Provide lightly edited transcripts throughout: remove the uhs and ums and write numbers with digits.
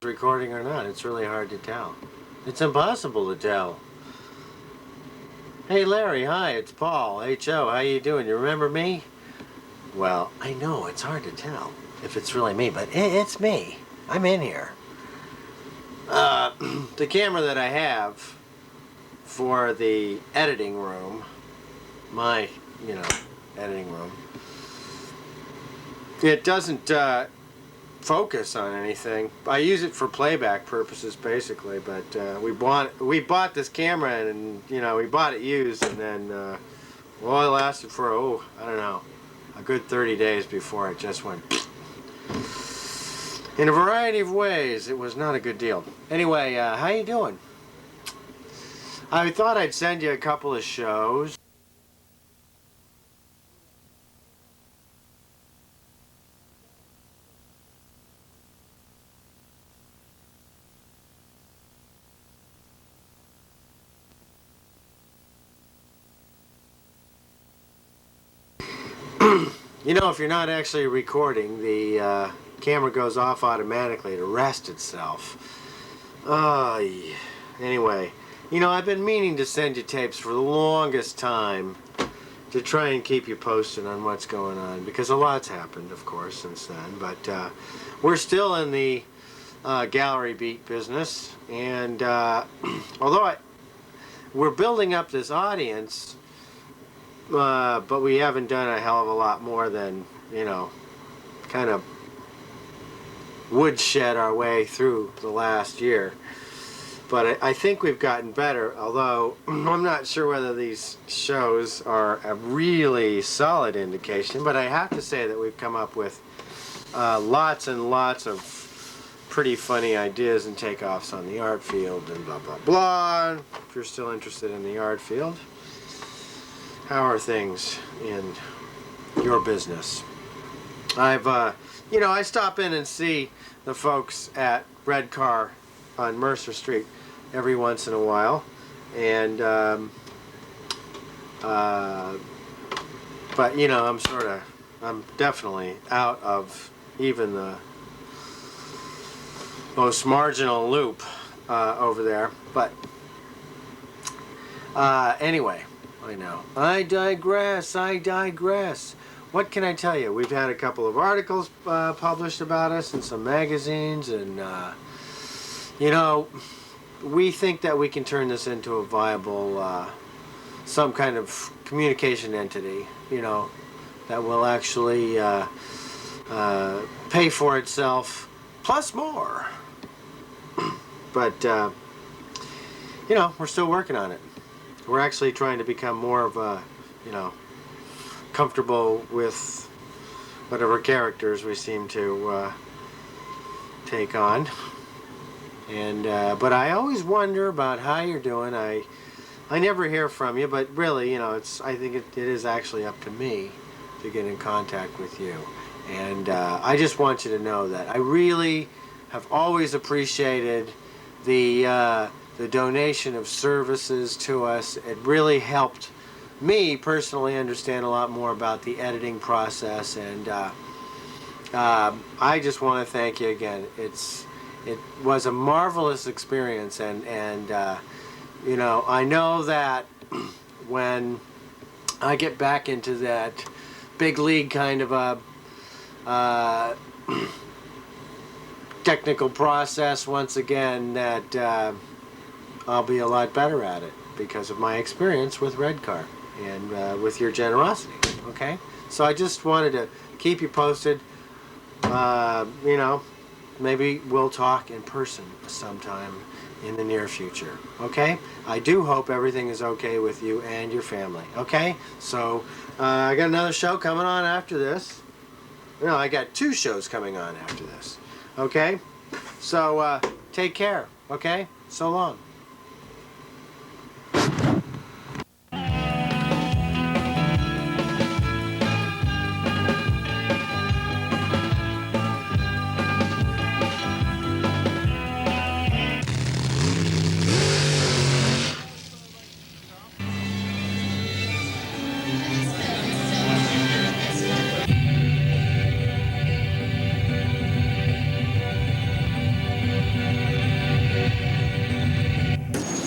recording or not. It's really hard to tell. It's impossible to tell. Hey Larry, hi, it's Paul, H.O. How you doing? You remember me? Well, I know it's hard to tell if it's really me, but it's me. I'm in here. The camera that I have for the editing room, my, editing room, it doesn't focus on anything. I use it for playback purposes basically, but we bought this camera and we bought it used, and then it lasted for I don't know, a good 30 days before it just went in a variety of ways. It was not a good deal. Anyway, how you doing? I thought I'd send you a couple of shows. If you're not actually recording, the camera goes off automatically to rest itself. Anyway, I've been meaning to send you tapes for the longest time to try and keep you posted on what's going on, because a lot's happened, of course, since then. But we're still in the gallery beat business, and although we're building up this audience, but we haven't done a hell of a lot more than, kind of woodshed our way through the last year. But I think we've gotten better, although I'm not sure whether these shows are a really solid indication. But I have to say that we've come up with lots and lots of pretty funny ideas and takeoffs on the art field and blah, blah, blah. If you're still interested in the art field. How are things in your business? I stop in and see the folks at Red Car on Mercer Street every once in a while, and but I'm definitely out of even the most marginal loop over there. But anyway, I know. I digress. What can I tell you? We've had a couple of articles published about us in some magazines, and we think that we can turn this into a viable, some kind of communication entity, that will actually pay for itself, plus more. But, we're still working on it. We're actually trying to become more of a, comfortable with whatever characters we seem to take on. And but I always wonder about how you're doing. I never hear from you, but really, I think it is actually up to me to get in contact with you. And I just want you to know that I really have always appreciated the donation of services to us. It really helped me personally understand a lot more about the editing process, and I just want to thank you again. It was a marvelous experience, and I know that when I get back into that big league kind of a technical process once again, that I'll be a lot better at it because of my experience with Red Car and with your generosity. Okay, so I just wanted to keep you posted. Maybe we'll talk in person sometime in the near future. Okay, I do hope everything is okay with you and your family. Okay, so I got another show coming on after this. No, I got 2 shows coming on after this. Okay, so take care. Okay, so long.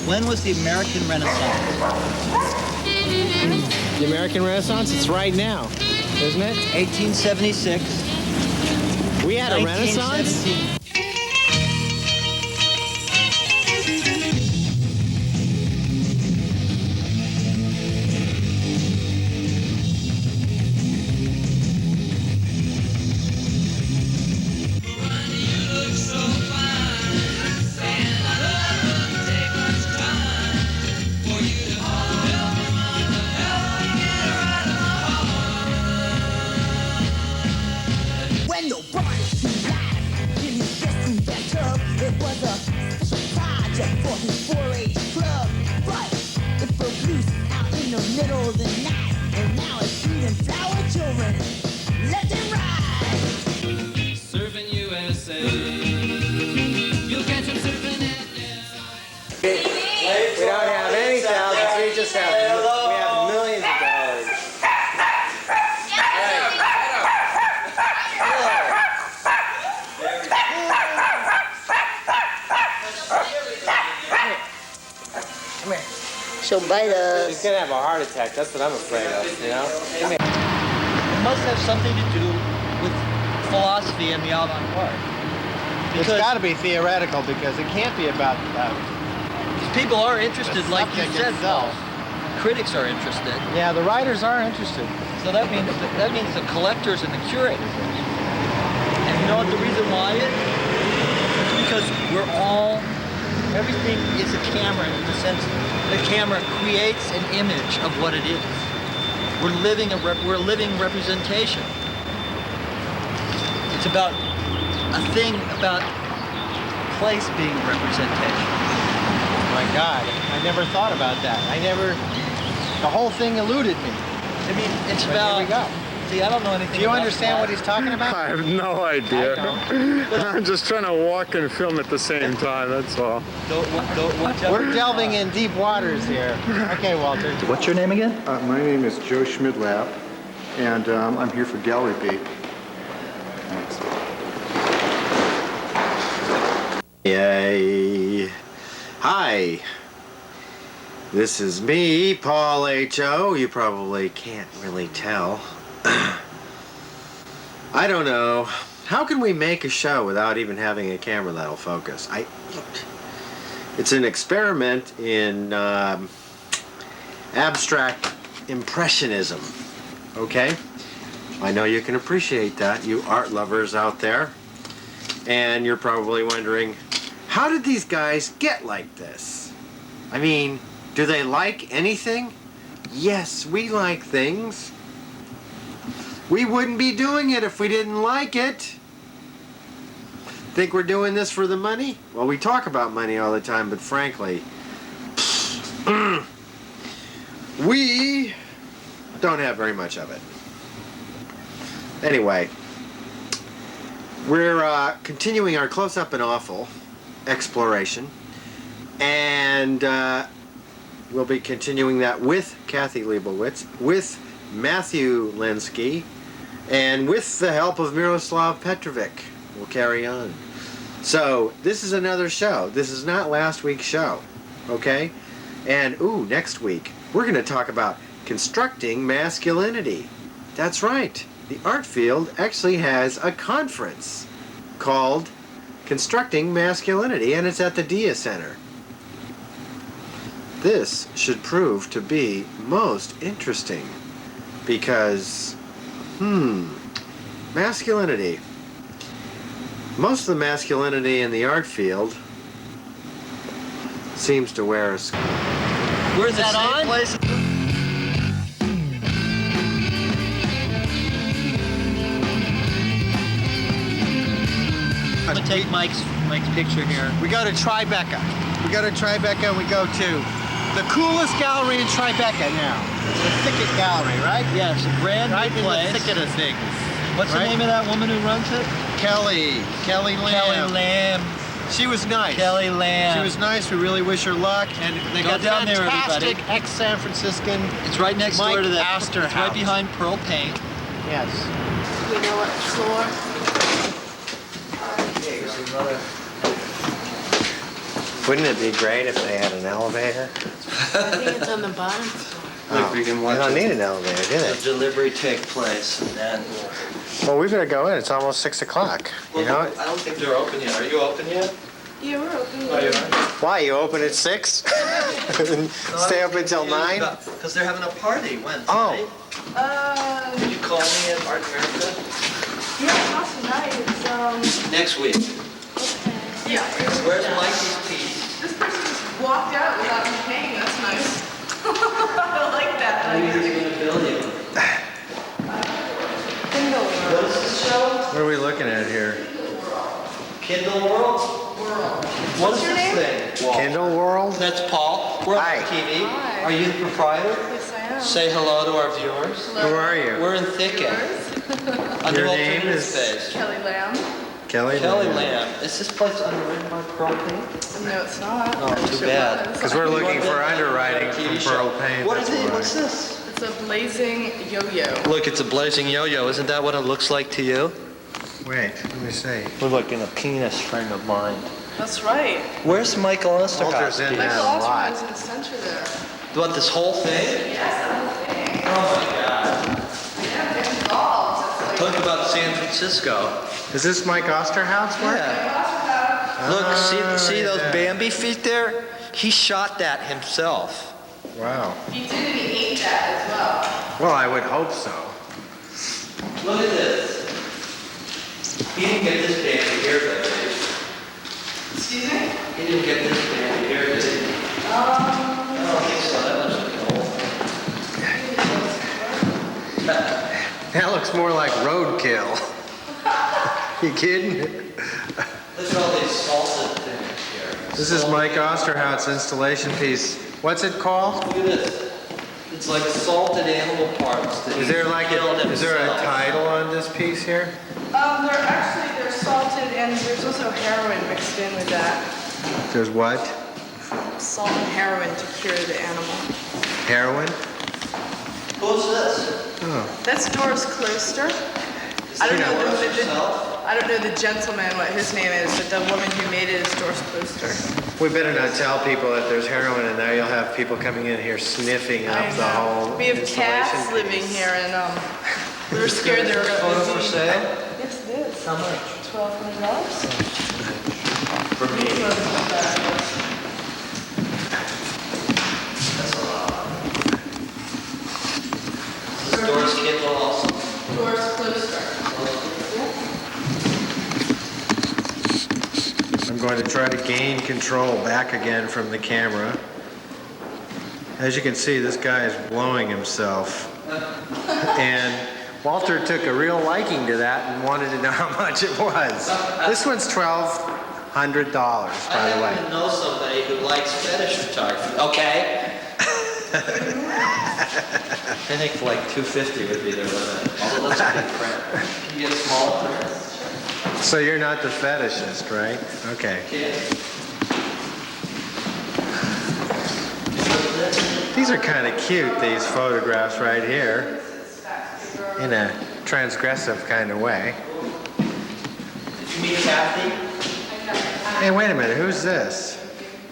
When was the American Renaissance? The American Renaissance? It's right now, isn't it? 1876. We had a Renaissance? 1917. She'll bite us. She's gonna have a heart attack. That's what I'm afraid of, you know? Come here. It must have something to do with philosophy and the avant-garde. It's got to be theoretical because it can't be about people are interested, like you said. Itself. Critics are interested. Yeah, the writers are interested. So that means the collectors and the curators are interested. And you know what the reason why is? It's because everything is a camera in the sense the camera creates an image of what it is. We're living representation. It's about a thing about place being representation. My God, I never thought about that. The whole thing eluded me. I mean, it's But about. here we go. See, I don't know anything. Do you about understand that. what he's talking about? I have no idea. I'm just trying to walk and film at the same time, that's all. Don't watch out. We're delving in deep waters here. Okay, Walter. What's your name again? My name is Joe Schmidlap, and I'm here for Gallery Bait. Thanks. Yay. Hi. This is me, Paul H.O. You probably can't really tell. I don't know. How can we make a show without even having a camera that'll focus? It's an experiment in abstract impressionism. Okay? I know you can appreciate that, you art lovers out there. And you're probably wondering, how did these guys get like this? I mean, do they like anything? Yes, we like things. We wouldn't be doing it if we didn't like it. Think we're doing this for the money? Well, we talk about money all the time, but frankly, we don't have very much of it. Anyway, we're continuing our close-up and awful exploration, and we'll be continuing that with Kathy Leibowitz, with Matthew Lenski, and with the help of Miroslav Petrovic. We'll carry on. So, this is another show. This is not last week's show, okay? And, next week, we're going to talk about constructing masculinity. That's right. The art field actually has a conference called Constructing Masculinity, and it's at the Dia Center. This should prove to be most interesting because, masculinity. Most of the masculinity in the art field seems to wear a skirt. Where's that on? Place? I'm gonna take Mike's picture here. We go to Tribeca. We go to the coolest gallery in Tribeca now. The Thicket Gallery, right? Yes, a brand Right new in place. the thicket of things. What's right? the name of that woman who runs it? Kelly Lamb. Kelly Lamb. She was nice. Kelly Lamb. She was nice. We really wish her luck. And they Go got down there, fantastic everybody. ex-San Franciscan. It's right next Mike door to that. Astor It's right House. behind Pearl Paint. Yes. We know what floor. Here's another Wouldn't it be great if they had an elevator? I think it's on the bottom floor. Look, we can They watch don't the need an elevator, do they? delivery take place, and then. Well, we better go in. It's almost 6 o'clock. You know it? I don't think they're open yet. Are you open yet? Yeah, we're open. Oh, you are? Why, you open at 6? Stay up until 9? Because they're having a party. When? Oh. Tonight? Did you call me at Art America? Yeah, not tonight. It's, Next week. yeah. Where's Mikey's piece? This person just walked out without me paying. That's nice. I like that. Maybe he's gonna bill you. What is this show? What are we looking at here? Kindle World? What is your this name? thing? Walt. Kindle World? That's Paul. We're Hi. on TV. Hi. Are you the proprietor? Yes, I am. Say hello to our viewers. Who are you? We're in Thicket. A Your new name alternative is- space. Kelly Lamb. Kelly? Kelly Lamb. Is this place underwritten by Pearl Paint? No, it's not. Oh, I too wish it bad. was. 'Cause we're looking for You underwriting want from TV Pearl show. Paint, What that's is it? why. What's this? It's a blazing yo-yo. Look, it's a blazing yo-yo. Isn't that what it looks like to you? Wait, let me see. We're looking at a penis friend of mine. That's right. Where's Michael Walter's Osterhouse? in Michael there a lot. Osterman is in the center there. What, this whole thing? Yes, that whole thing. Oh my God. Yeah, they're involved. It's like Talk about San Francisco. Is this Mike Osterhout's work? Yeah. Look, see those yeah. Bambi feet there? He shot that himself. Wow. he did and he ate that as well. Well, I would hope so. Look at this. He didn't get this Bambi here, did he? Excuse me? He didn't get this Bambi here, did he? I don't think so. That looks like old. That looks more like roadkill. You kidding? Look at all these salted things here. This is Mike Osterhout's installation piece. What's it called? Look at this. It's like salted animal parts. That Is there he like killed is there a himself. title on this piece here? They're salted and there's also heroin mixed in with that. There's what? Salt and heroin to cure the animal. Heroin? Who's this? Oh. That's Doris Closter. I don't know the gentleman what his name is, but the woman who made it is Doris Closter. We better not tell people that there's heroin in there. You'll have people coming in here sniffing up the whole We have installation cats living piece. here and we were scared they were going Photo to for sale? Yes, it is. How much? $1,200. For me. That's a lot. Is this Doris Kindle also? Doris Closter. I'm going to try to gain control back again from the camera. As you can see, this guy is blowing himself. And Walter took a real liking to that and wanted to know how much it was. This one's $1,200, by the I way. happen to know somebody who likes fetish photography. Okay. I think like 250 would be their limit. Although that's a big print. Can you get small print? So you're not the fetishist, right? Okay. These are kind of cute, these photographs right here, in a transgressive kind of way. Did you meet Kathy? Hey, wait a minute, who's this?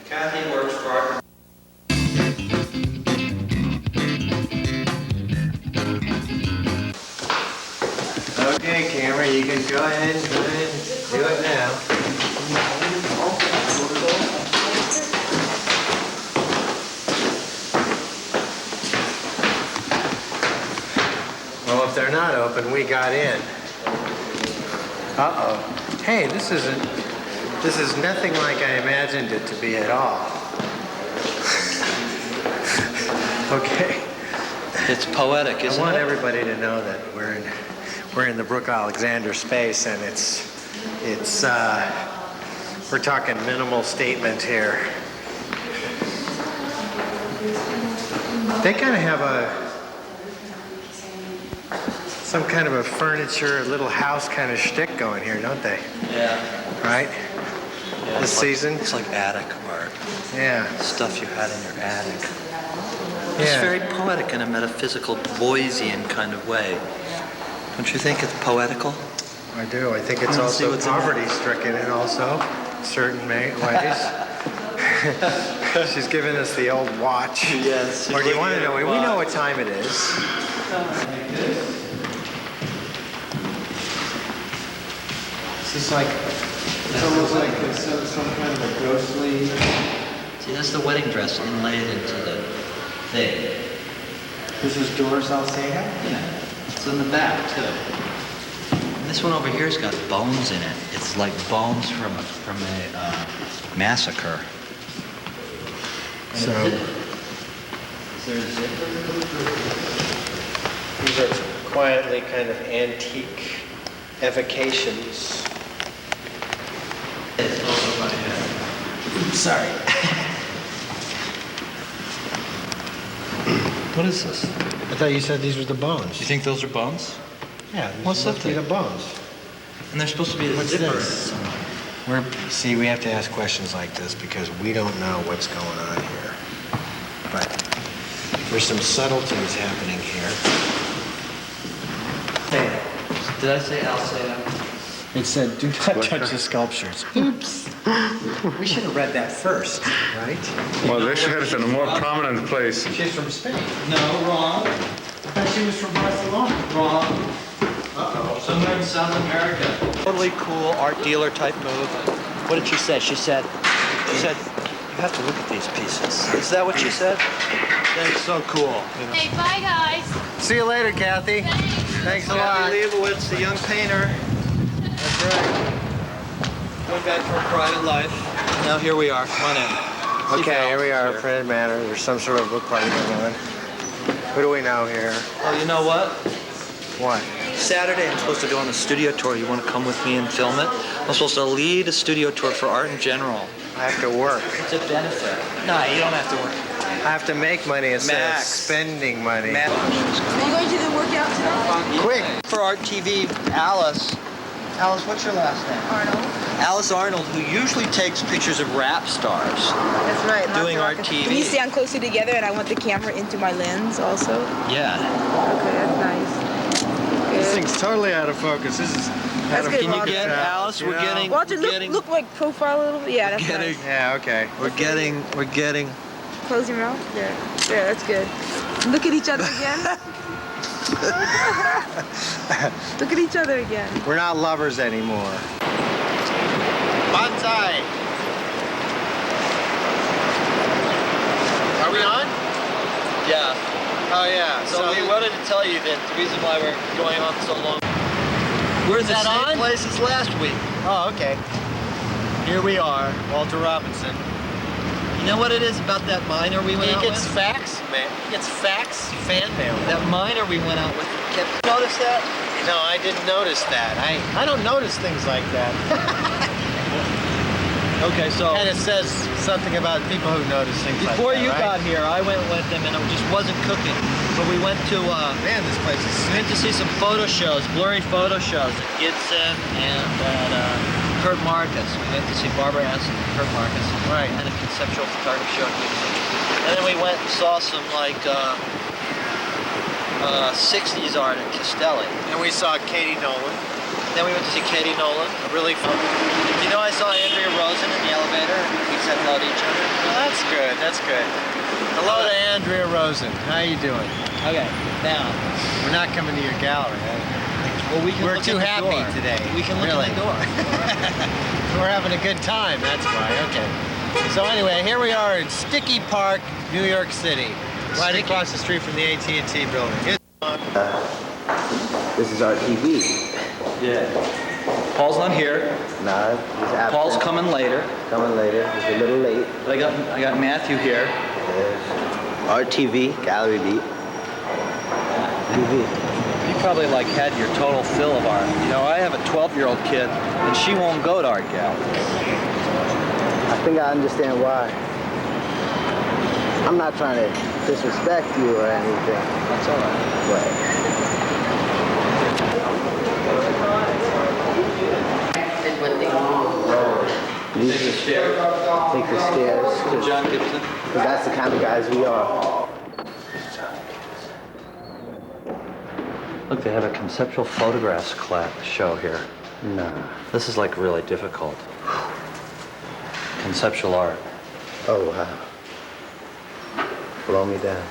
Kathy works for Art. Okay, camera, you can go ahead and do it now. Well, if they're not open, we got in. Uh-oh. Hey, this is nothing like I imagined it to be at all. Okay. It's poetic, I isn't want it? everybody to know that we're in the Brooke Alexander space, and we're talking minimal statement here. They kind of have some kind of a furniture, a little house kind of shtick going here, don't they? Yeah. Right? Yeah, This it's like- season? It's like attic art. Yeah. Stuff you had in your attic. It's Yeah. very poetic in a metaphysical, Boysian kind of way. Don't you think it's poetical? I do. I think it's Let's see also what's in there. poverty-stricken, and also certain ways. She's giving us the old watch. Yes. Or do you want to know? We know what time it is. This is like, it's almost like some kind of a ghostly. See, that's the wedding dress inlaid into the thing. This is Doris Alcina? Yeah. It's in the back, too. And this one over here's got bones in it. It's like bones from a massacre. So Is there a zipper? these are quietly kind of antique evocations. It's over my head. Oops, sorry. What is this? I thought you said these were the bones. You think those are bones? Yeah, these What's must that be thing? the bones. And they're supposed to be a What's zipper. this? See, we have to ask questions like this because we don't know what's going on here. But there's some subtleties happening here. Did I say Alcina? It said, do not touch the sculptures. Oops. We should have read that first, right? Well, they should have it in a more prominent place. She's from Spain. No, wrong. I thought she was from Barcelona. Wrong. Uh-oh. Somewhere in South America. Totally cool art dealer type move. What did she say? She said, you have to look at these pieces. Is that what she said? That's so cool. Hey, bye guys. See you later, Kathy. Thanks a lot. Kathy Leibowitz, the young painter. That's right. Going back to our private life. Now here we are. Come on in. Okay, here we are, Printed Matter. There's some sort of book party going on. What do we know here? Oh, you know what? What? Saturday I'm supposed to go on a studio tour. You want to come with me and film it? I'm supposed to lead a studio tour for Art in General. I have to work. It's a benefit. No, you don't have to work. I have to make money instead Max. of spending money. Are you going to the workout today? Quick. For Art TV, Alice. Alice, what's your last name? Arnold. Alice Arnold, who usually takes pictures of rap stars. That's right. Doing lots art of TV. Can you stand closer together and I want the camera into my lens also? Yeah. Okay, that's nice. This Good. thing's totally out of focus. This is That's good, Can you Walter. get Alice? You We're know? getting. Walter, we're getting. look like profile a little bit. Yeah, that's Getting- nice. Yeah, okay. We're getting. Close your mouth. There. There, that's good. Look at each other again. Look at each other again. We're not lovers anymore. Bonsai. Are we on? Yeah. Oh yeah. So we wanted to tell you that the reason why we're going on so long. We're in the that same on? place as last week. Oh, okay. Here we are, Walter Robinson. You know what it is about that miner we went He out gets with? fax, man. He gets fax fan mail. That miner we went out with. Kept notice that? No, I didn't notice that. I don't notice things like that. Okay, so And it says something about people who notice things like that. before you right? got here, I went with them and it just wasn't cooking. But we went to Man, this place is we went to see some photo shows, blurry photo shows at Gibson and at Kurt Marcus. We went to see Barbara Anson and Kurt Marcus. Right. And a conceptual photography show at Gibson. And then we went and saw some like 60s art at Castelli. And we saw Katie Nolan. Then we went to see Katie Nolan. Really fun. You know, I saw Andrea Rosen in the elevator. We said hello to each other. Well, that's good. That's good. Hello to Andrea Rosen. How you doing? Okay, now, We're not coming to your gallery. well, we can We're look too in the happy door. today. We can look Really. in the door. We're having a good time. That's why. Okay. So anyway, here we are in Sticky Park, New York City, right Sticky. across the street from the AT&T building. This is our TV. Yeah. Paul's not here. Nah, he's absent. Paul's coming later. Coming later. He's a little late. But I got Matthew here. Our TV, Gallery Beat. TV. You probably like had your total fill of art. You know, I have a 12-year-old kid, and she won't go to art galleries. I think I understand why. I'm not trying to disrespect you or anything, That's all right. but you Take the just stairs. take the stairs, because John Gibson. that's the kind of guys we are. Look, they have a conceptual photographs show here. Nah. This is like really difficult. Conceptual art. Oh, wow. Blow me down.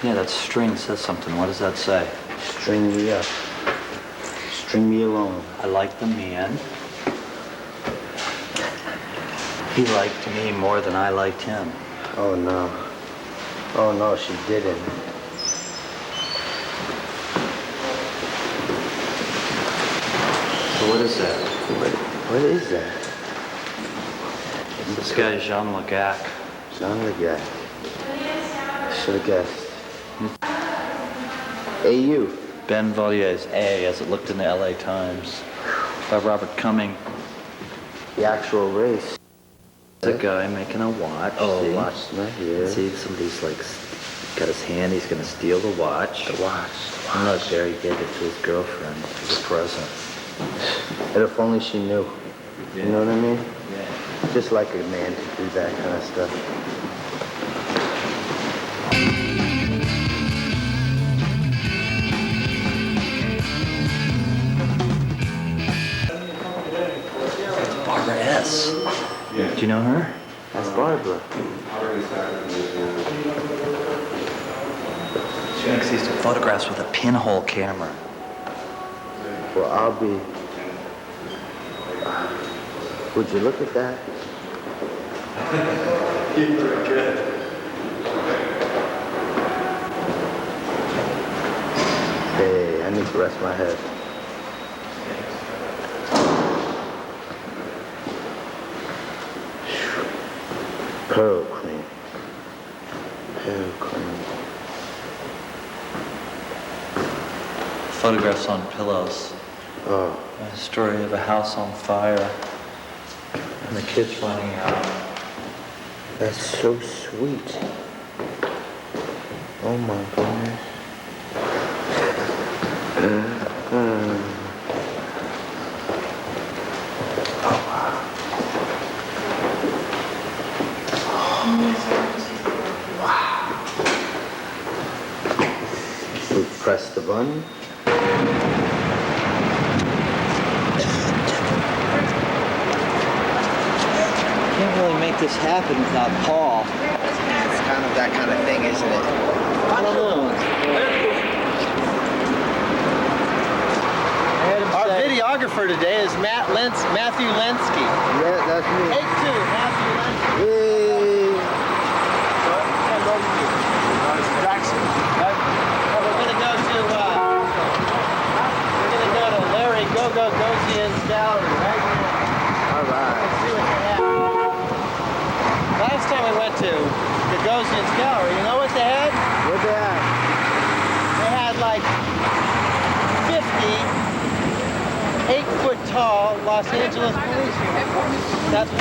Yeah, that string says something. What does that say? String me up. String me along. I like the man. He liked me more than I liked him. Oh, no. Oh, no, she didn't. So what is that? What is that? This guy is Jean Legac. Jean Legac. Should have guessed. Hey, you. Ben Valier's A, as it looked in the LA Times, by Robert Cumming. The actual race. The guy making a watch. Oh, see? watch, not here. See, somebody's like got his hand. He's gonna steal the watch. The watch. And look, there he gave it to his girlfriend as a present. And if only she knew. Yeah. You know what I mean? Yeah. Just like a man to do that kind of stuff. Barbara S. Yeah. Do you know her? That's Barbara. She makes these photographs with a pinhole camera. Well, I'll be... Would you look at that? You're good. Hey, I need to rest my head. Pearl cream. Pearl cream. Photographs on pillows. Oh, A story of a house on fire and the kids finding out. that's so sweet. Oh my goodness. We press the button. Can't really make this happen without Paul. It's kind of that kind of thing, isn't it? I don't know. Our videographer today is Matthew Lenski. Yeah, that's me. Take two, Matthew Lenski. Yay! Jackson. We're gonna go to Larry Gogosian's gallery right here. All right. See what they have. Last time we went to Gogosian's gallery, you know what they had? What's that? They had like 50 8-foot-tall Los Angeles police uniforms. That's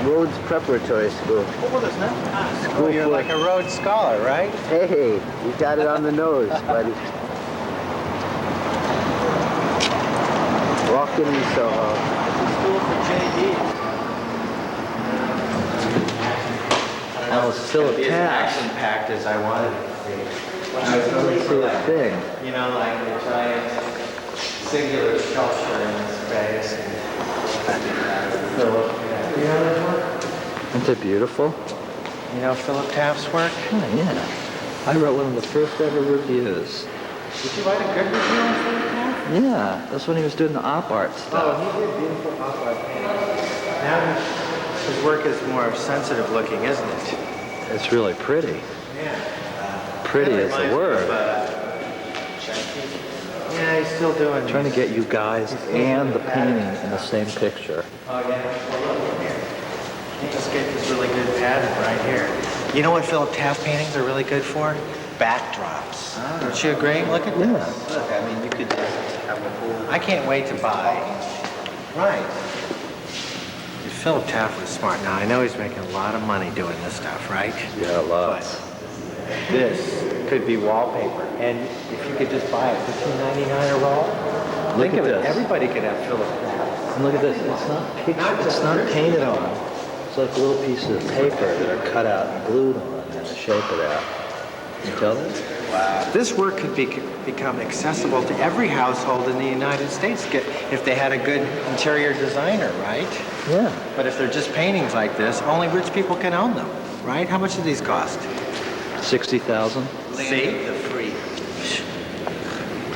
Rhodes Preparatory School. Oh, you're like a Rhodes Scholar, right? Hey, you got it on the nose, buddy. Walking in Soho. School for JD. That was Philip Taft. Action-packed as I wanted it to be. I didn't see a thing. You know, like a giant singular sculpture in space. Philip, you know this work? Isn't it beautiful? You know Philip Taft's work? Oh, yeah. I wrote one of the first ever reviews. Did you write a good review on Philip Taft? Yeah, that's when he was doing the op art stuff. Oh, he did beautiful op-art paintings. Now his work is more sensitive looking, isn't it? It's really pretty. Yeah. Pretty is the word. Yeah, he's still doing. Trying to get you guys and the painting in the same picture. Oh yeah. Well, look here. You just get this really good pattern right here. You know what Philip Taft paintings are really good for? Backdrops. Don't you agree? Look at this. Look, I mean, you could just have a whole. I can't wait to buy. Right. Philip Taft was smart. Now I know he's making a lot of money doing this stuff, right? Yeah, lots. But this could be wallpaper, and if you could just buy it for $2.99 a roll, Look think at of it. this. Everybody could have Philip Taft. And look at this. It's not pictured. It's not painted on. It's like little pieces of paper that are cut out and glued on in the shape of that. You tell that? This work could become accessible to every household in the United States if they had a good interior designer, right? Yeah. But if they're just paintings like this, only rich people can own them, right? How much do these cost? 60,000. See? Free.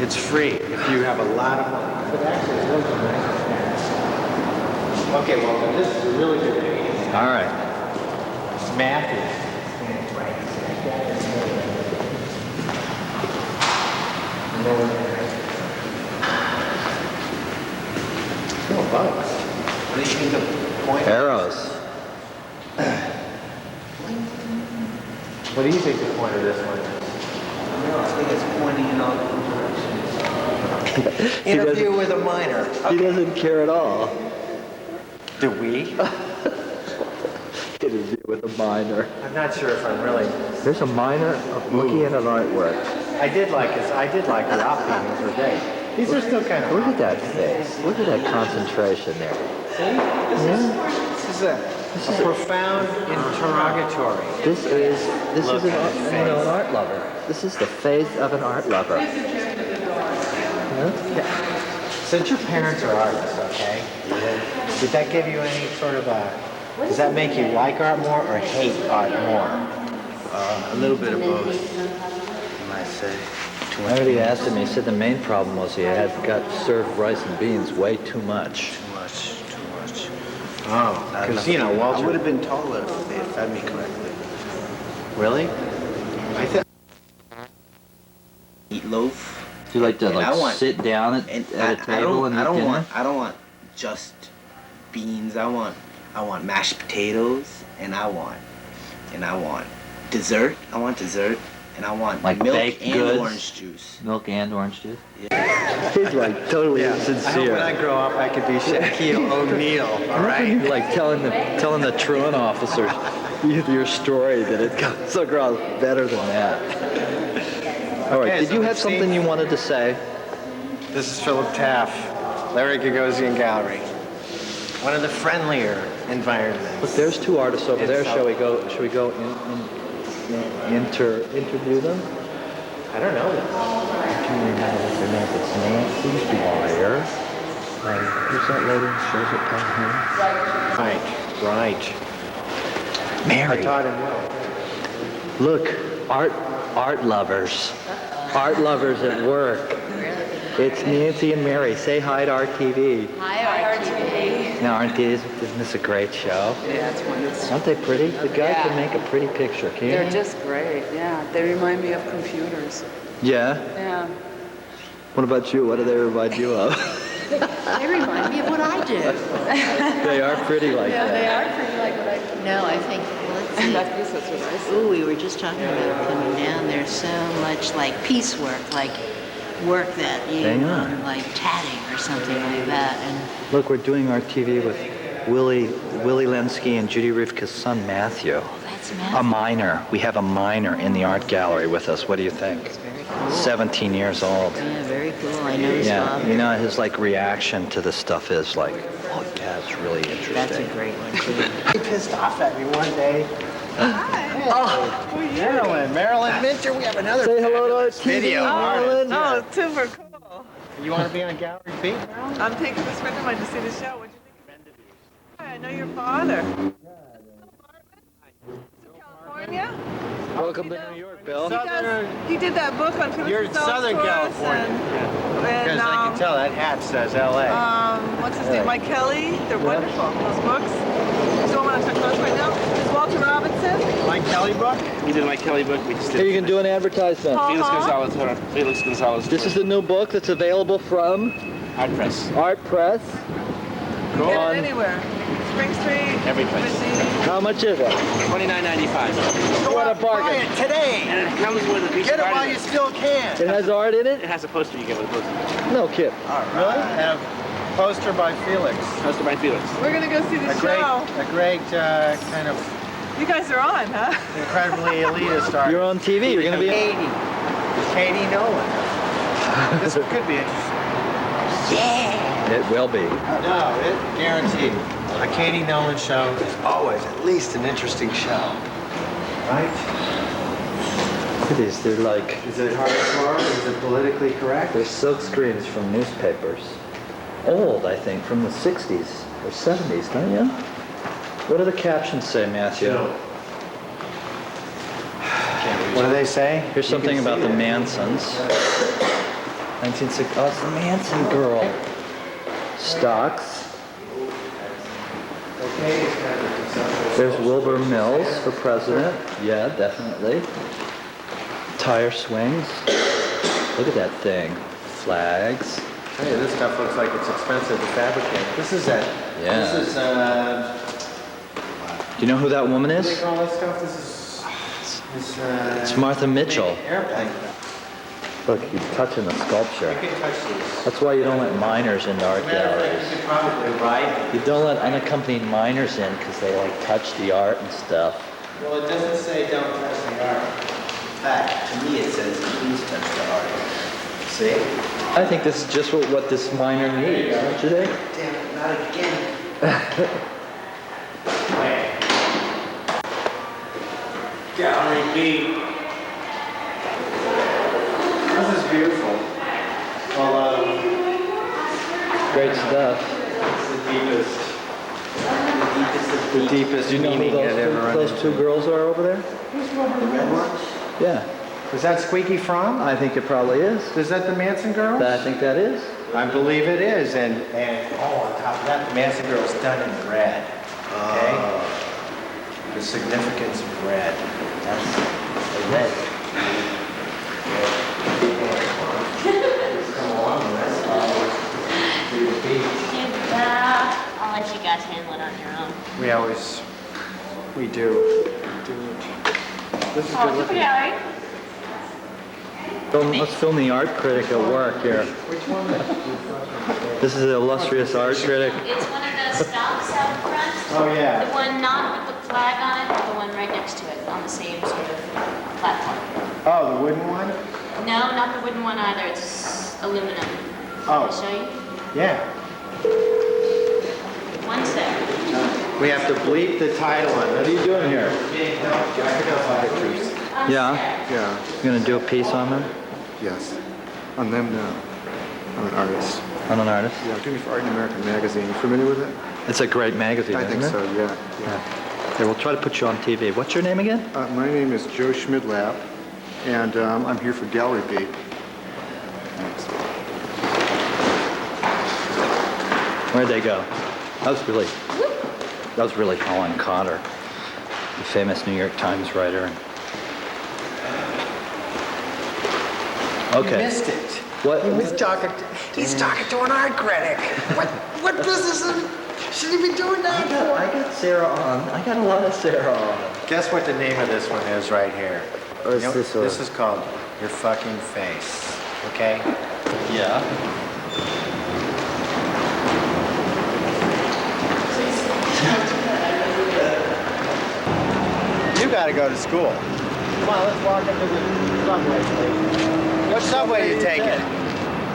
It's free if you have a lot of money. But actually, it's really nice. Okay, well, this is a really good painting. All right. Matthew. No bugs. What do you think the point? Arrows. What do you think the point of this one is? No, I think it's pointing in all directions. Interview with a miner. He doesn't care at all. Do we? Interview with a miner. I'm not sure if I'm really. There's a miner looking at an artwork. I did like the rock paintings were great. These are still kind of. Look at that face. Look at that concentration there. This is a profound interrogatory. This is Look an at art, his an art lover. This is the face of an art lover. Since your parents are artists, okay, did that give you any sort of does that make you like art more or hate art more? A little bit of both, you might say. Too I much. already asked him, he said the main problem was he had got served rice and beans way too much. Too much. Oh, because, you know, I would Walter... have been taller if they had fed me correctly. Really? I think... Eat loaf. Do you like to And I want- sit down at a table and eat dinner? I don't want just beans. I want mashed potatoes, and I want dessert. I want dessert, and I want Like milk baked and goods? orange juice. Milk and orange juice? He's like totally I hope when I insincere. grow up I could be Shaquille O'Neal, all right? You're like telling the truant officers your story that it comes across better than that. All right, Okay, did so you we've have something seen- you wanted to say? This is Philip Taff, Larry Gagosian Gallery. One of the friendlier environments. Look, there's two artists over It's there. so- Shall we go interview them? I don't know. I can't remember what their name is. It's Nancy Dwyer. Who's that lady? Shows it down here. Right. I Mary. taught him well. Look, art lovers. Art lovers at work. It's Nancy and Mary. Say hi to RTV. Hi, RTV. Now, isn't this a great show? Yeah, it's wonderful. Aren't they pretty? The guy Yeah. can make a pretty picture, can't They're he? just great, yeah. They remind me of computers. Yeah? Yeah. What about you? What do they remind you of? They remind me of what I do. They are pretty like Yeah, that. they are pretty like what I do. No, I think, let's see. That's because that's what I said. Ooh, we were just talking about coming down. There's so much like piecework, like work that you Hang on. like tatting or something like that. And Look, we're doing our TV with Willie Lenski and Judy Rivka's son, Matthew. oh, that's A Matthew. minor. We have a minor in the art gallery with us. What do you think? Very cool. 17 years old. Yeah, very cool. I know his Yeah, father. you know, his like reaction to this stuff is like, oh yeah, it's really interesting. That's a great one too. He pissed off at me one day. Marilyn Minter, we have another Say hello to our fabulous video artist. Oh, super cool. You want to be on Gallery Beat, Marilyn? I'm taking this friend of mine to see the show. What'd you think? Hi, I know your father. California? Welcome to New York, Bill. He did that book on Felix You're in Gonzalez Southern for us California. And, Because I can tell that hat says L.A. what's his name? Mike Kelly. They're wonderful, those books. So I'm going to close right now. Is Walter Robinson? Mike Kelly book? We did Mike Kelly book. We just Here, did you can do an advertisement. Felix Gonzalez. Hold on. Felix Gonzalez. This is the new book that's available from Art Press. Art Press. Get on- it anywhere. Spring Street. Every place. Virginia. How much is it? $29.95. What a Buy bargain. it today. And it comes with a piece Get of it art. while in you it. still can. It has art in It it? has a poster you get with a poster. No kid. Really? And a poster by Felix. Poster by Felix. We're going to go see the show. A great kind of You guys are on, huh? incredibly elitist artist. You're on TV. You're going to be. Katie Nolan. This could be interesting. It will be. No, it guaranteed. A Katie Nolan show is always at least an interesting show. Right? Look at these. They're like, Is it hardcore? Is it politically correct? they're silk screens from newspapers. Old, I think, from the 60s or 70s, don't you? What do the captions say, Matthew? What do they say? Here's something about the Mansons. 1960. Oh, it's the Manson girl. Stocks. There's Wilbur Mills for president. Yeah, definitely. Tire swings. Look at that thing. Flags. Hey, this stuff looks like it's expensive to fabricate. This is it. Yeah. This is, Do you know who that woman what do is? they call this stuff? This is, It's Martha Mitchell. airplane. Look, he's touching the sculpture. You can touch these. That's why you don't let minors into art Matter of fact, galleries. you could probably ride. You don't let unaccompanied minors in because they like touch the art and stuff. Well, it doesn't say don't touch the art. In fact, to me it says please touch the art. See? I think this is just what this minor needs, don't you think? Damn it, not again. Gallery B. This is beautiful. Well, Great stuff. it's the deepest Do you know who meaning I've ever run those two into. girls are over there? The red ones? Yeah, Is that Squeaky Fromm? I think it probably is. Is that the Manson Girls? I think that is. I believe it is, and oh, on top of that, the Manson Girls done in red. Okay, the significance of red. That's the red. Come along with us. I'll let you guys handle it on your own. We do. This is good looking. Let's film the art critic at work here. This is an illustrious art critic. It's one of those stocks out front. Oh yeah. The one not with the flag on it, but the one right next to it on the same sort of platform. Oh, the wooden one. No, not the wooden one either. It's aluminum. Oh. Can I show you? Yeah. One sec. We have to bleep the title on What are this. you doing here? Yeah? Yeah, You gonna do a piece on them? yes. On them now. I'm an artist. On an artist? Yeah, I'm doing it for Art in American magazine. You familiar with it? It's a great magazine, I think isn't so, it? yeah. Here, we'll try to put you on TV. What's your name again? My name is Joe Schmidlap, and I'm here for Gallery Beat. Thanks. Where'd they go? That was really Helen Cotter, the famous New York Times writer. You Okay. missed it. What? He's talking to an art critic. What business should he be doing that for? I got Sarah on. I got a lot of Sarah on. Guess what the name of this one is right here? Or is You know, this a- this is called Your Fucking Face. Okay? Yeah. You gotta go to school. Come on, let's walk into the subway station. What subway are you taking?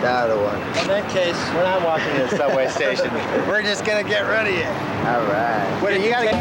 The other one. In that case, we're not walking to the subway station. We're just gonna get rid of you. All right. What, you gotta...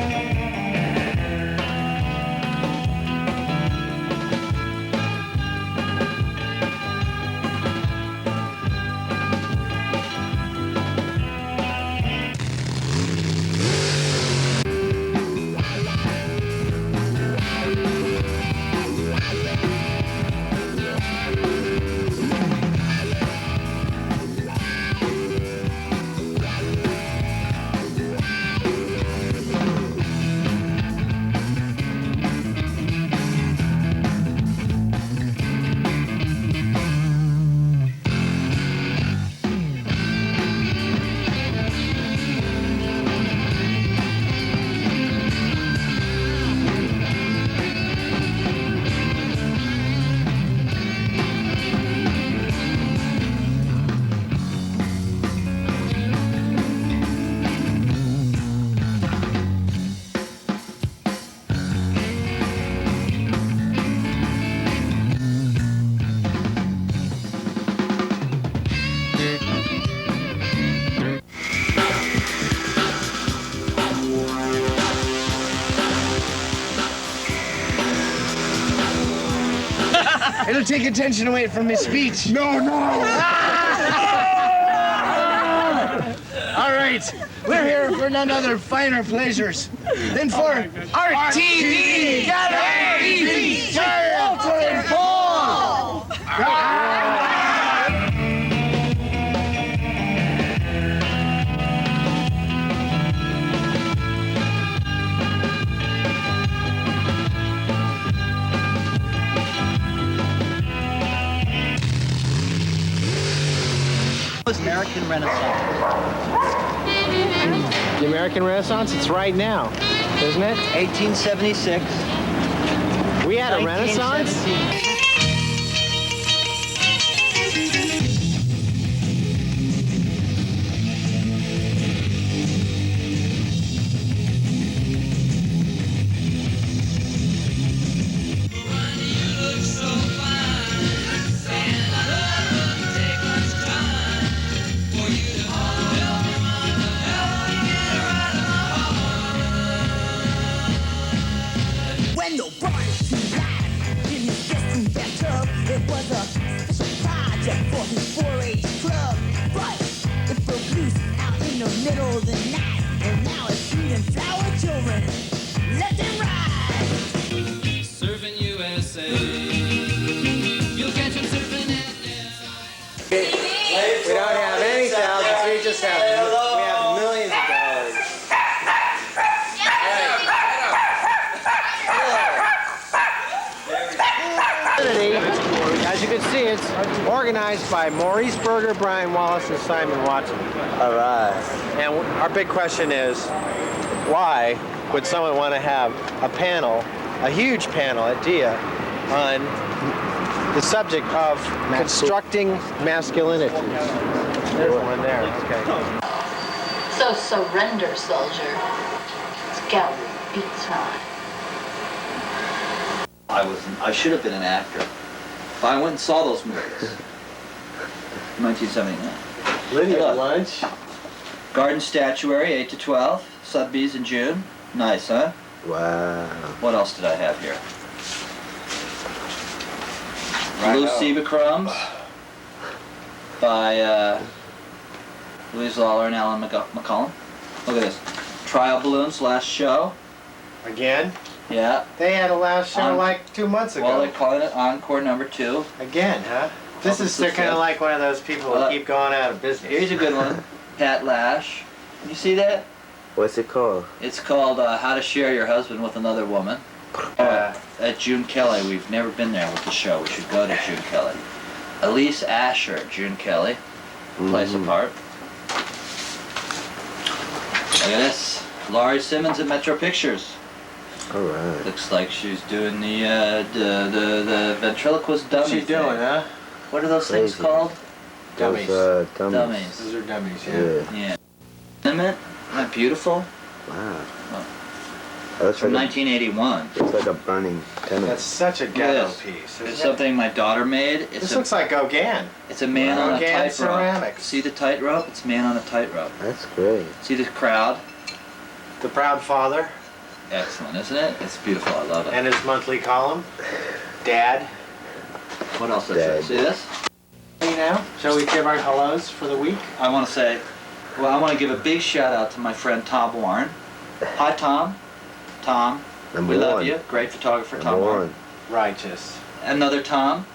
take attention away from his speech. No, no! All right, we're here for none other finer pleasures than for Art TV. Get it? Walter and Paul. American Renaissance. The American Renaissance, it's right now, isn't it? 1876. We had a Renaissance? 1917. When the boys to life in his guest bathtub, it was a special project for his 4-H club. But it broke loose out in the middle of the night, and now it's feeding flower children left and right. Surfing USA. You'll catch them surfing at We don't have any thousands, we just have, we have millions of dollars. As you can see, it's organized by Maurice Berger, Brian Wallace, and Simon Watson. All right. And our big question is, why would someone want to have a panel, a huge panel at DIA, on the subject of constructing masculinity? There's one there, okay. So surrender, soldier. It's gallery beats time. I should have been an actor. If I went and saw those movies. 1979. Lydia Look. lunch. Garden Statuary, 8 to 12. Sotheby's in June. Nice, huh? Wow. What else did I have here? Blue Crumbs by Louise Lawler and Alan McCollum. Look at this. Trial Balloons, last show. Again? Yeah. They had a last show like 2 months ago. Well, they're calling it Encore #2. Again, huh? This is, they're kind of like one of those people who keep going out of business. Here's a good one. Pat Lash. You see that? What's it called? It's called How to Share Your Husband with Another Woman. At June Kelly. We've never been there with the show. We should go to June Kelly. Elise Asher at June Kelly. Plays a part. Look at this. Laurie Simmons at Metro Pictures. All right. Looks like she's doing the ventriloquist dummy. What's she doing, huh? What are those things Crazy. called? Dummies. Dummies. Those are dummies, yeah. Yeah. Isn't that beautiful? Wow. That looks From like 1981. Looks like a burning tenement. That's such a ghetto piece. It's something my daughter made. This looks like Gauguin. It's a man on a Gauguin tightrope. ceramics. See the tightrope? It's a man on a tightrope. That's great. See the crowd? The Proud Father. Excellent, isn't it? It's beautiful. I love it. And his monthly column. Dad. What else is there? See this? Now, shall we give our hellos for the week? I want to say, well, I want to give a big shout out to my friend Tom Warren. Hi, Tom. Tom, Number we love one. you. Great photographer, Tom Number Warren. one. Righteous. Another Tom.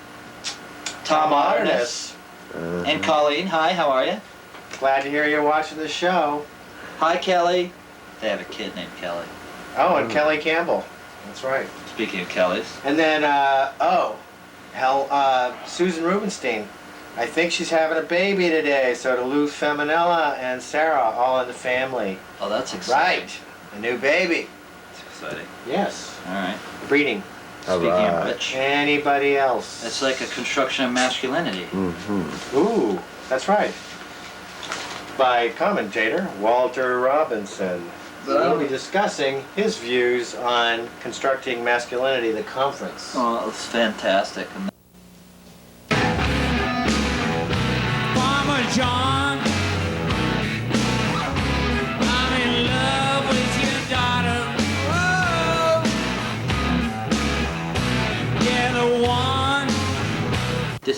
Tom Artis. And Colleen, hi, how are you? Glad to hear you're watching the show. Hi, Kelly. They have a kid named Kelly. Oh, and Kelly Campbell. That's right. Speaking of Kellys. And then, Susan Rubenstein. I think she's having a baby today, so to Lou Feminella and Sarah, all in the family. Oh, that's exciting. Right. A new baby. That's exciting. Yes. All right. Breeding. Speaking of which, Anybody else? it's like a construction of masculinity. Mm-hmm. Ooh, that's right. By commentator Walter Robinson. We'll be discussing his views on constructing masculinity, the conference. Oh, it's fantastic. Farmer John, I'm in love with your daughter. Whoa. Yeah, the one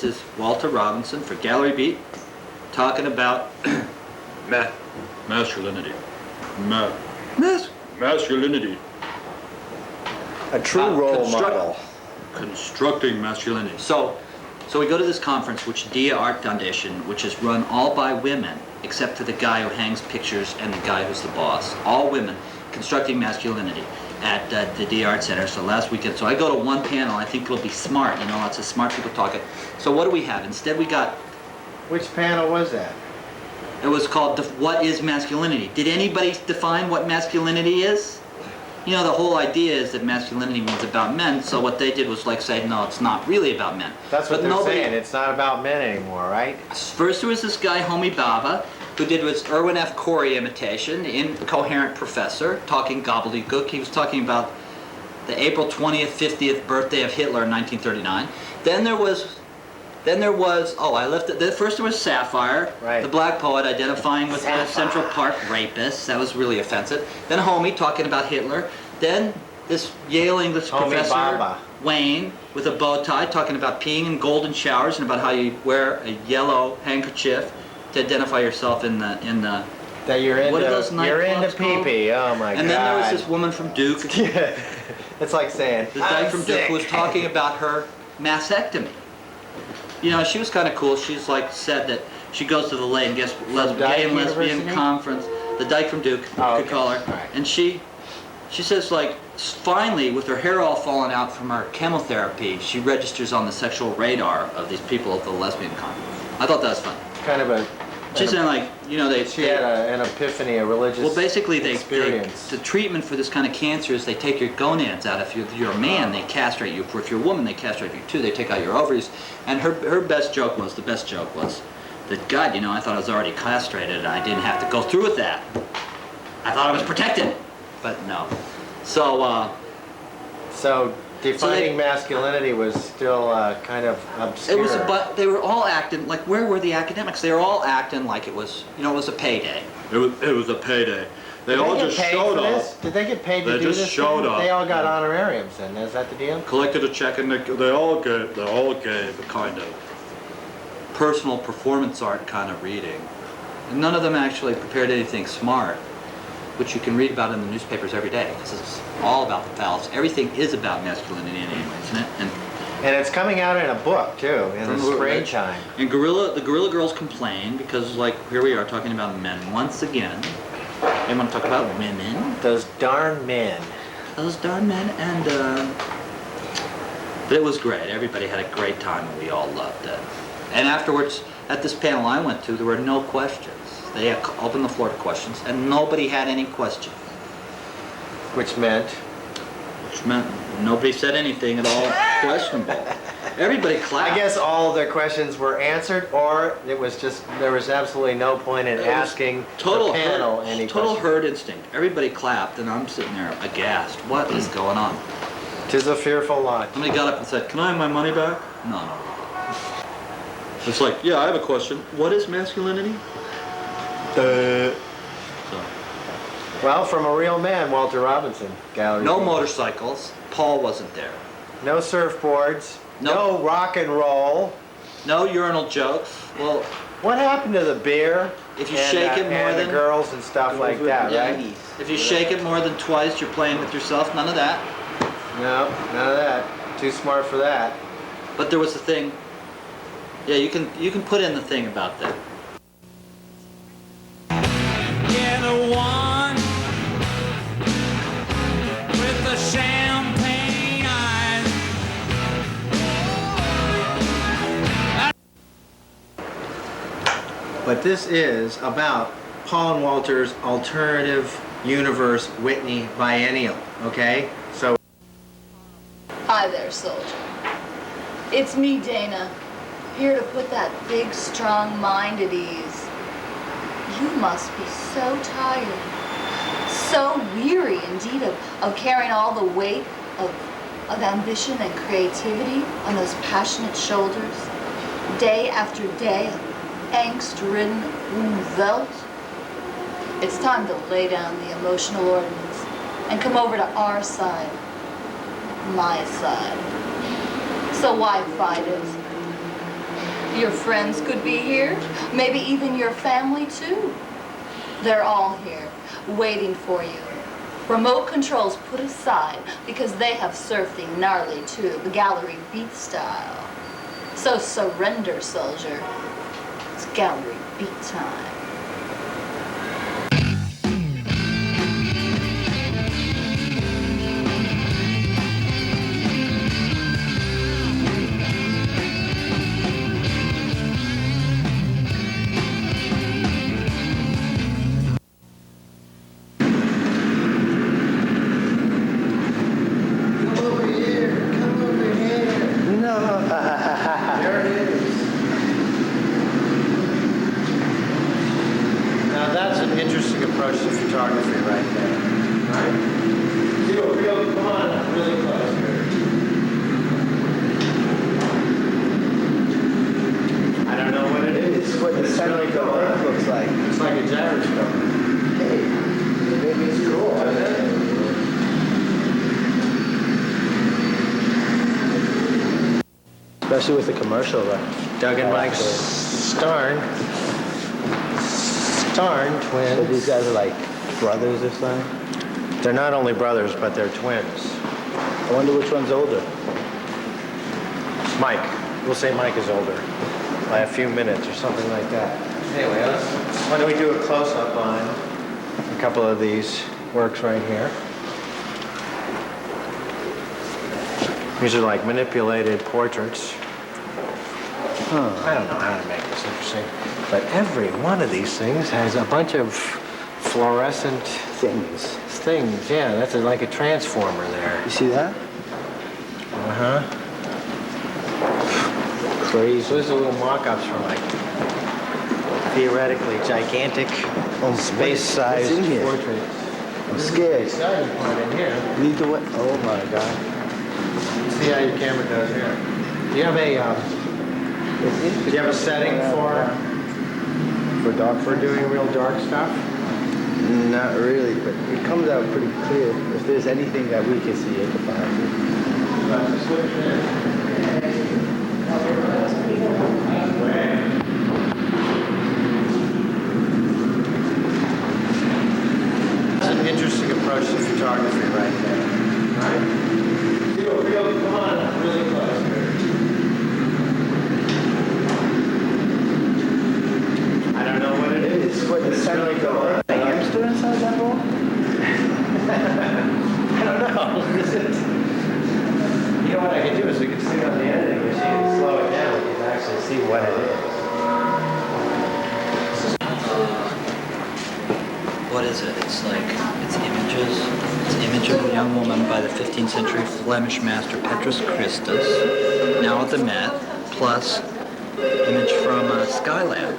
This is Walter Robinson for Gallery Beat, talking about masculinity. Masculinity. A true role model. Constructing masculinity. So we go to this conference, which Dia Art Foundation, which is run all by women, except for the guy who hangs pictures and the guy who's the boss. All women, constructing masculinity at the Dia Art Center. So last weekend, so I go to one panel. I think it'll be smart. You know, lots of smart people talking. So what do we have? Instead, we got. Which panel was that? It was called "What is Masculinity?" Did anybody define what masculinity is? You know, the whole idea is that masculinity means about men, so what they did was like say, no, it's not really about men. That's what But they're saying. It's not about men anymore, right? First there was this guy, Homi Bhabha, who did was Irwin F. Corey imitation, incoherent professor, talking gobbledygook. He was talking about the April 20th, 50th birthday of Hitler in 1939. Then there was, oh, I left it. First there was Sapphire, right, the black poet identifying with the Central Park rapists. That was really offensive. Then Homi talking about Hitler. Then this Yale English professor, Bhabha. Wayne, with a bow tie, talking about peeing in golden showers and about how you wear a yellow handkerchief to identify yourself in the that you're into. What are those you're into nightclubs called? pee-pee. Oh my god. And then there was this woman from Duke. Yeah. It's like saying, This guy from Duke who was talking about her mastectomy. You know, she was kind of cool. She's like said that she goes to the gay and lesbian University? conference. The dyke from Duke, you could call her. Right. And she says like, finally, with her hair all falling out from her chemotherapy, she registers on the sexual radar of these people at the lesbian conference. I thought that was fun. Kind of a. She's saying like, you know, She had an epiphany, a religious. Well, basically, experience. the treatment for this kind of cancer is they take your gonads out. If you're a man, they castrate you. If you're a woman, they castrate you too. They take out your ovaries. And her best joke was, that God, you know, I thought I was already castrated and I didn't have to go through with that. I thought I was protected, but no. So defining masculinity was still kind of obscure. It was, but they were all acting like, where were the academics? They were all acting like it was, you know, it was a payday. It was a payday. They all just showed up. Did they get paid to do this? They just showed up. They all got honorariums, then. Is that the deal? Collected a check, and they all gave a kind of personal performance art kind of reading. And none of them actually prepared anything smart, which you can read about in the newspapers every day, because it's all about the fallacy. Everything is about masculinity anyway, isn't it? And it's coming out in a book too, in the springtime. And the Guerrilla Girls complain because, like, here we are talking about men once again. They want to talk about women. Those darn men. Those darn men, and but it was great. Everybody had a great time, and we all loved it. And afterwards, at this panel I went to, there were no questions. They opened the floor to questions, and nobody had any questions. Which meant nobody said anything at all questionable. Everybody clapped. I guess all of their questions were answered, or it was just, there was absolutely no point in asking the panel any questions. Total herd instinct. Everybody clapped, and I'm sitting there aghast. What is going on? 'Tis a fearful lot. Somebody got up and said, "Can I have my money back?" No. It's like, yeah, I have a question. What is masculinity? Well, from a real man, Walter Robinson, gallery. No motorcycles. Paul wasn't there. No surfboards. No rock and roll. No urinal jokes. Well, what happened to the beer? If you shake it more than the girls and stuff like that, right? If you shake it more than twice, you're playing with yourself. None of that. No, none of that. Too smart for that. But there was the thing. Yeah, you can put in the thing about that. Yeah, the one with the champagne eyes. But this is about Paul and Walter's Alternative Universe Whitney Biennial, okay? So. Hi there, soldier. It's me, Dana, here to put that big, strong mind at ease. You must be so tired, so weary indeed of carrying all the weight of ambition and creativity on those passionate shoulders, day after day of angst-ridden Umwelt. It's time to lay down the emotional ordnance and come over to our side, my side. So why fight it? Your friends could be here. Maybe even your family, too. They're all here, waiting for you. Remote controls put aside because they have surfed the gnarly tube, the gallery beat style. So surrender, soldier. It's gallery beat time. Especially with the commercial, right? Doug and Mike Starn twins. So these guys are like brothers or something? They're not only brothers, but they're twins. I wonder which one's older. Mike. We'll say Mike is older by a few minutes or something like that. Anyway, why don't we do a close-up on a couple of these works right here. These are like manipulated portraits. I don't know how to make this interesting, but every one of these things has a bunch of fluorescent things. Yeah, that's like a transformer there. You see that? Uh-huh. Crazy. So these are little mock-ups for like theoretically gigantic space-sized portraits. I'm scared. This is the exciting part in here. Lead the way. Oh my God. See how your camera does here. Do you have a setting for doing real dark stuff? Not really, but it comes out pretty clear. If there's anything that we can see, it can find it. That's an interesting approach to photography right there. Right? Come on, really close here. I don't know what it is. What the sound like a hamster inside that ball? I don't know. You know what I can do is we can see on the editing machine and slow it down. We can actually see what it is. What is it? It's like, it's images. It's an image of a young woman by the 15th century Flemish master Petrus Christus, now at the Met, plus image from Skylab.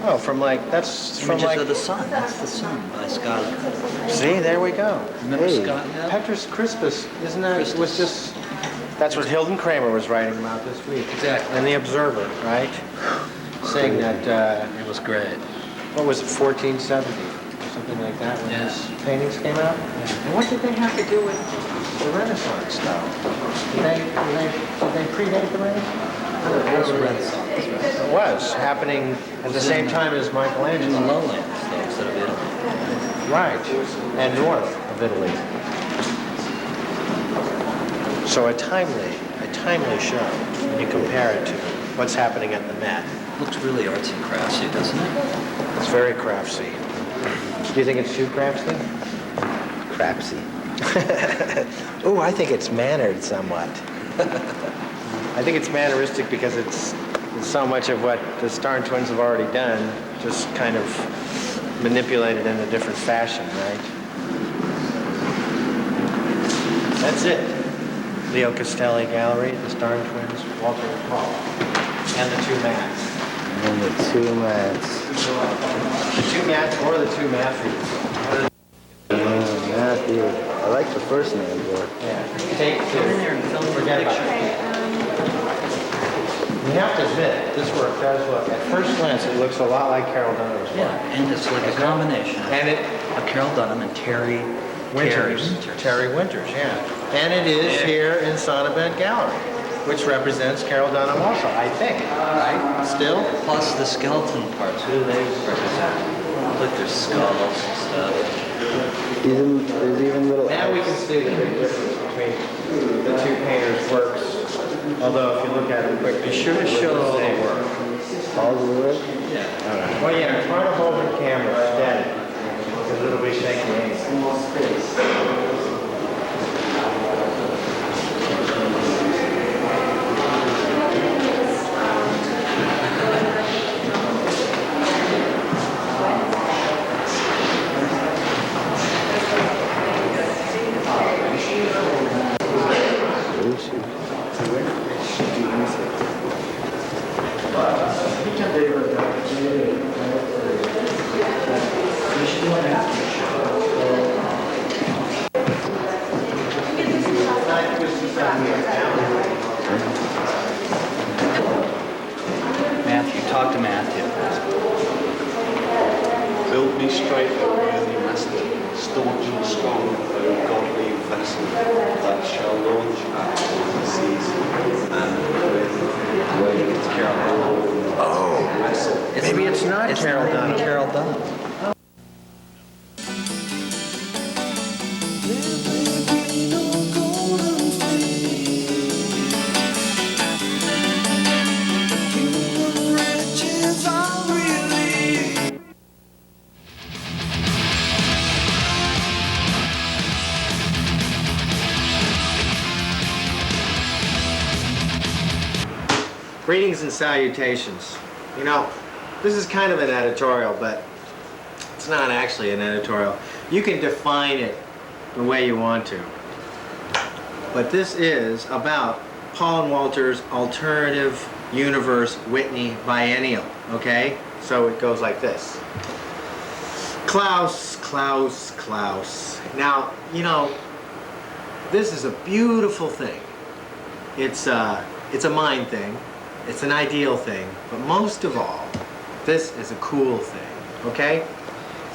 Oh, from like, that's from Images like... of the Sun. That's the Sun by Skylab. See, there we go. Remember Skylab? Petrus Christus, isn't that, was just... That's what Hilton Kramer was writing about this week. Exactly. In The Observer, right? Saying that, it was great. What was it, 1470? Something like that when his paintings came out? And what did they have to do with the Renaissance stuff? Did they predate the Renaissance? It was happening at the same time as Michelangelo. In the lowlands, though, instead of Italy. Right, and north of Italy. So a timely show when you compare it to what's happening at the Met. Looks really artsy and craftsy, doesn't it? It's very craftsy. Do you think it's too craftsy? Crapsy. Ooh, I think it's mannered somewhat. I think it's manneristic because it's so much of what the Starn twins have already done, just kind of manipulated in a different fashion, right? That's it. Leo Castelli Gallery, the Starn twins, Walter Paul, and the two Matts. And the two Matts. The two Matts or the two Matthews. Matthew. I like the first name, boy. Yeah. Take two. Forget about it. You have to admit, this work does look, at first glance, it looks a lot like Carol Dunham's work. Yeah, and it's like a combination of Carol Dunham and Terry Winters. Terry Winters, yeah. And it is here in Sonnabend Gallery. which represents Carol Dunham also, I think, right? Still? Plus the skeleton parts, who do they represent? Look, there's skulls and stuff. There's even little... Now we can see the big difference between the two painters' works. Although if you look at it quickly... Be sure to show all the work. All the work? Yeah. All right. Well, yeah, try to hold the camera steady, because it'll be shaking. Small space. Matthew, talk to Matthew. Build me straight, O worthy master, staunch and strong, O godly vessel, that shall launch at the seas and it's Carol. Oh, maybe it's not Carol Dunham. Carol Dunham. Greetings and salutations. You know, this is kind of an editorial, but it's not actually an editorial. You can define it the way you want to. But this is about Paul and Walter's Alternative Universe Whitney Biennial, okay? So it goes like this. Klaus, Klaus, Klaus. Now, you know, this is a beautiful thing. It's a mind thing. It's an ideal thing, but most of all, this is a cool thing, okay?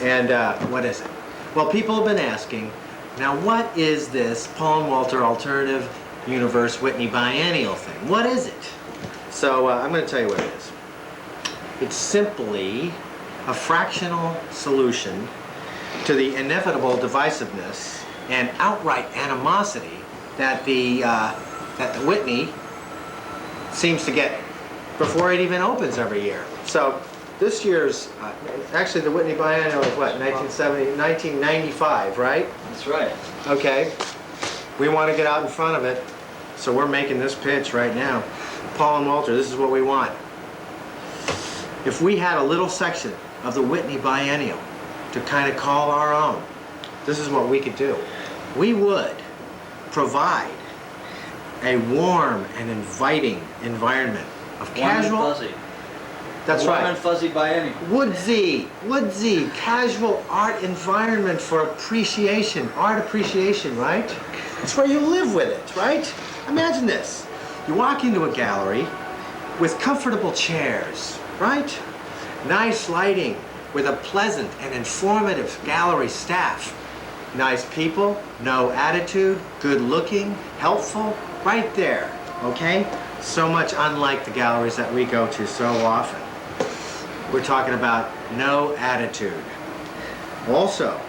And what is it? Well, people have been asking, now what is this Paul and Walter Alternative Universe Whitney Biennial thing? What is it? So I'm going to tell you what it is. It's simply a fractional solution to the inevitable divisiveness and outright animosity that the Whitney seems to get before it even opens every year. So this year's, actually the Whitney Biennial is what, 1995, right? That's right. Okay. We want to get out in front of it, so we're making this pitch right now. Paul and Walter, this is what we want. If we had a little section of the Whitney Biennial to kind of call our own, this is what we could do. We would provide a warm and inviting environment of casual... Warm and fuzzy. That's right. Warm and fuzzy biennial. Woodsy, casual art environment for appreciation, art appreciation, right? It's where you live with it, right? Imagine this. You walk into a gallery with comfortable chairs, right? Nice lighting with a pleasant and informative gallery staff. Nice people, no attitude, good looking, helpful, right there, okay? So much unlike the galleries that we go to so often. We're talking about no attitude. Also,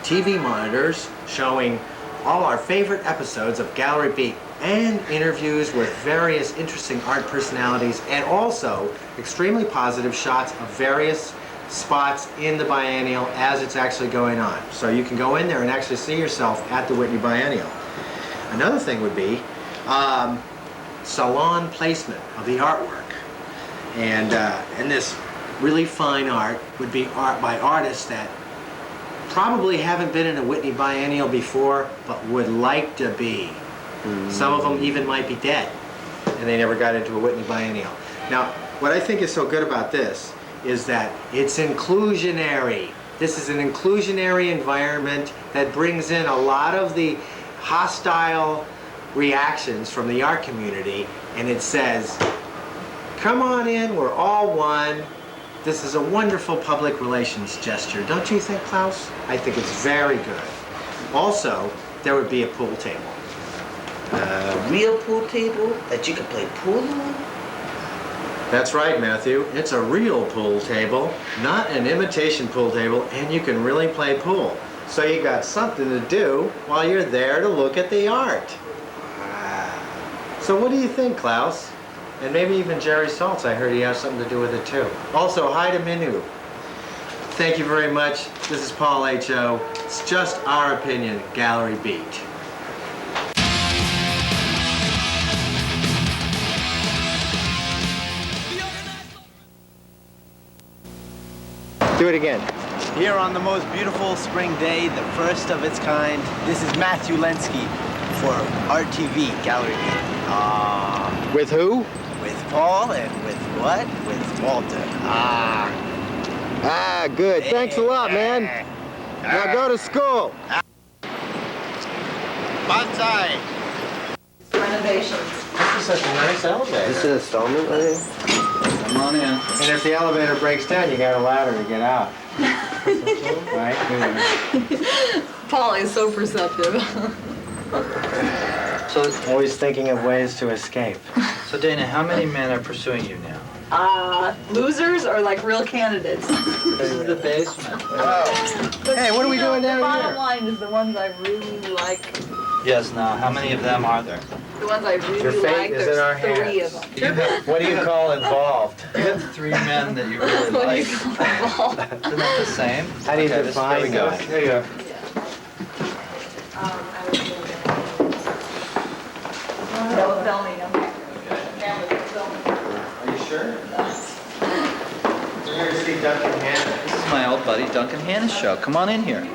TV monitors showing all our favorite episodes of Gallery Beat and interviews with various interesting art personalities, and also extremely positive shots of various spots in the biennial as it's actually going on. So you can go in there and actually see yourself at the Whitney Biennial. Another thing would be salon placement of the artwork. And this really fine art would be art by artists that probably haven't been in a Whitney Biennial before, but would like to be. Some of them even might be dead, and they never got into a Whitney Biennial. Now, what I think is so good about this is that it's inclusionary. This is an inclusionary environment that brings in a lot of the hostile reactions from the art community, and it says, come on in, we're all one. This is a wonderful public relations gesture. Don't you think, Klaus? I think it's very good. Also, there would be a pool table. A real pool table that you can play pool on? That's right, Matthew. It's a real pool table, not an imitation pool table, and you can really play pool. So you got something to do while you're there to look at the art. So what do you think, Klaus? And maybe even Jerry Saltz, I heard he has something to do with it too. Also, hi to Minu. Thank you very much. This is Paul H.O. It's just our opinion, Gallery Beat. Do it again. Here on the most beautiful spring day, the first of its kind, this is Matthew Lenski for RTV Gallery Beat. With who? With Paul and with what? With Walter. Good. Thanks a lot, man. Now go to school. Bonsai. Renovations. This is such a nice elevator. Is this an installment right here? Come on in. And if the elevator breaks down, you got a ladder to get out. Right? Paul is so perceptive. So, Always thinking of ways to escape. so Dana, how many men are pursuing you now? Losers or like real candidates? This is the basement. Hey, what are we doing down The bottom here? line is the ones I really like. Yes, now, how many of them are there? The ones I really Your fate like, is there's in our 3 hands. of them. What do you call involved? You have 3 men that you really What do like. you call them? Isn't that the same? How do you Okay, define there we go. that? Here you are. Don't tell me. Are you sure? We're here to see Duncan Hannah. This is my old buddy Duncan Hanna's show. Come on in here.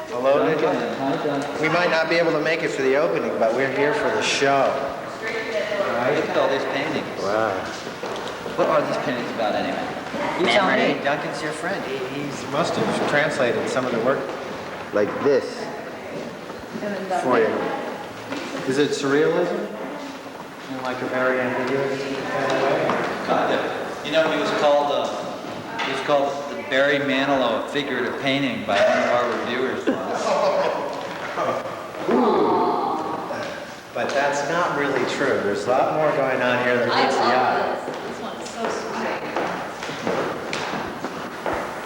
Hello, Duncan. Duncan. Hi, Duncan. We might not be able to make it for the opening, but we're here for the show. Look at all these paintings. Wow. What are these paintings about anyway? You tell Memory. me. Duncan's your friend. He must have translated some of the work Like this. for you. Is it surrealism? In like a very ambiguous kind of way? Kind of. You know, he was called the Barry Manilow of figurative painting by one of our reviewers once. But that's not really true. There's a lot more going on here than meets the eye. This one is so sweet.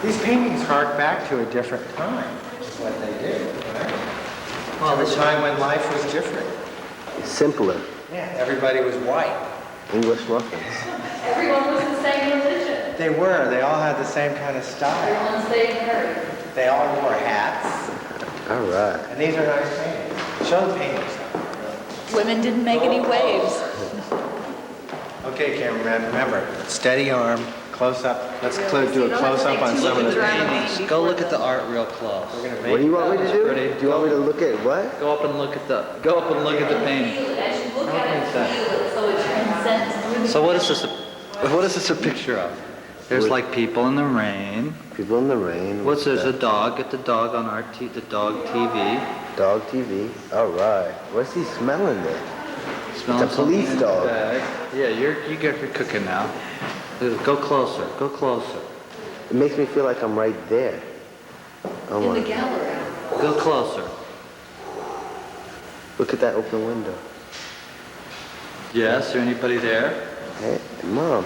These paintings hark back to a different time, is what they do, right? Well, the time when life was different. Simpler. Yeah, everybody was white. English muffins. Everyone was the same religion. They were. They all had the same kind of style. Everyone stayed married. They all wore hats. All right. And these are nice paintings. Show the paintings. Women didn't make any waves. Okay, cameraman, remember, steady arm, close up. Let's do a close up on some of the paintings. Go look at the art real close. We're gonna What do you want me to do? Pretty. Do you want me to look at what? Go up and look at the painting. As you look at it, feel it, so it transcends through the So what is this a picture of? There's like people in the rain. People in the rain. What's this? A dog? Get the dog on the dog TV. Dog TV. All right. What's he smelling there? Smelling It's a police something in dog. the bag. Yeah, you're cooking now. Go closer. Go closer. It makes me feel like I'm right there. Oh in the my. gallery. Go closer. Look at that open window. Yes, is there anybody there? Hey, Mom.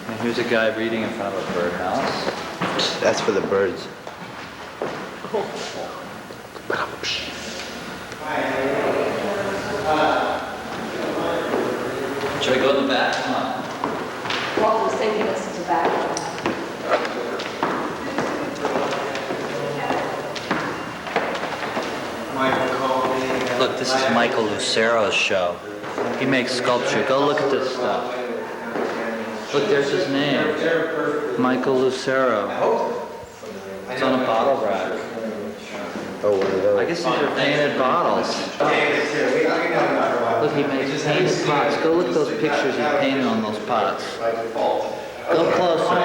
And here's a guy reading in front of a birdhouse. That's for the birds. Should I go in the back? Come on. Paul was taking us to the back. Look, this is Michael Lucero's show. He makes sculpture. Go look at this stuff. Look, there's his name. Michael Lucero. It's on a bottle rack. Oh, one of those. I guess these are painted bottles. Look, he makes painted pots. Go look at those pictures he painted on those pots. Go closer.